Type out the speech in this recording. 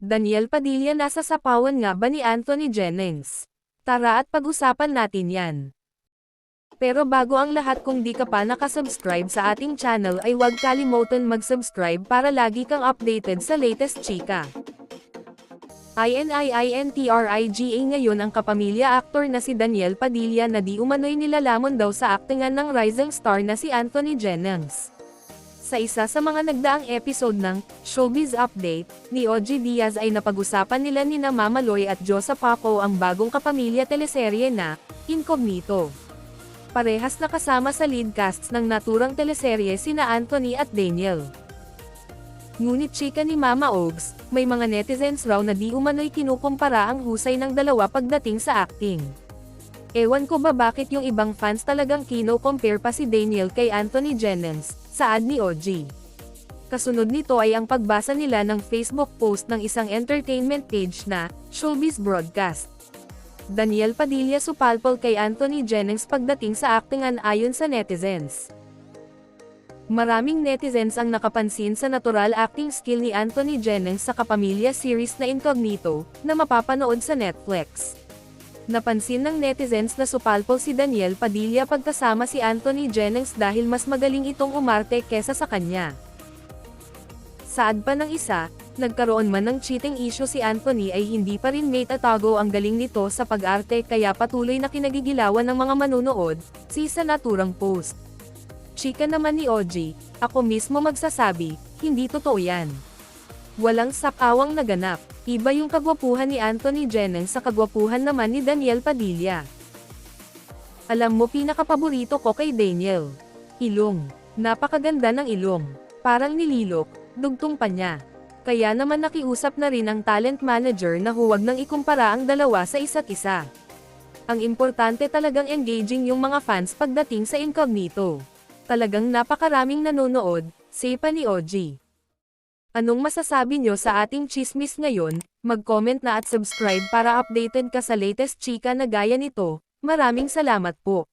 Daniel Padilla nasa sapawan nga ba ni Anthony Jennings? Tara at pag-usapan natin yan. Pero bago ang lahat, kung di ka pa nakasubscribe sa ating channel ay huwag kalimutan mag-subscribe para lagi kang updated sa latest chika. ININTRIGA ngayon ang kapamilya actor na si Daniel Padilla na di umano'y nilalamon daw sa aktingan ng rising star na si Anthony Jennings. Sa isa sa mga nagdaang episode ng Showbiz Update ni OG Diaz ay napag-usapan nila ni Mama Loy at Josa Paco ang bagong kapamilya teleserye na Incognito. Parehas na kasama sa lead casts ng naturang teleserye sina Anthony at Daniel. Ngunit chika ni Mama Ogs, may mga netizens raw na di umano'y kinukumpara ang husay ng dalawa pagdating sa acting. Ewan ko ba bakit yung ibang fans talagang kino-compare pa si Daniel kay Anthony Jennings, saad ni OG. Kasunod nito ay ang pagbasa nila ng Facebook post ng isang entertainment page na Showbiz Broadcast. Daniel Padilla supalpol kay Anthony Jennings pagdating sa aktingan ayon sa netizens. Maraming netizens ang nakapansin sa natural acting skill ni Anthony Jennings sa kapamilya series na Incognito, na mapapanood sa Netflix. Napansin ng netizens na supalpol si Daniel Padilla pagkasama si Anthony Jennings dahil mas magaling itong umarte kesa sa kanya. Saad pa ng isa, nagkaroon man ng cheating issue si Anthony ay hindi pa rin may tatago ang galing nito sa pag-arte kaya patuloy na kinagigilawan ng mga manunood, sa naturang post. Chika naman ni OG, ako mismo magsasabi, hindi totoo yan. Walang sapawang naganap, iba yung kagwapuhan ni Anthony Jennings sa kagwapuhan naman ni Daniel Padilla. Alam mo pinakapaborito ko kay Daniel? Ilong. Napakaganda ng ilong. Parang nililok, dugtong pa niya. Kaya naman nakiusap na rin ang talent manager na huwag nang ikumpara ang dalawa sa isa't isa. Ang importante talagang engaging yung mga fans pagdating sa Incognito. Talagang napakaraming nanonood, say pa ni OG. Anong masasabi nyo sa ating chismis ngayon? Mag-comment na at subscribe para updated ka sa latest chika na gaya nito. Maraming salamat po.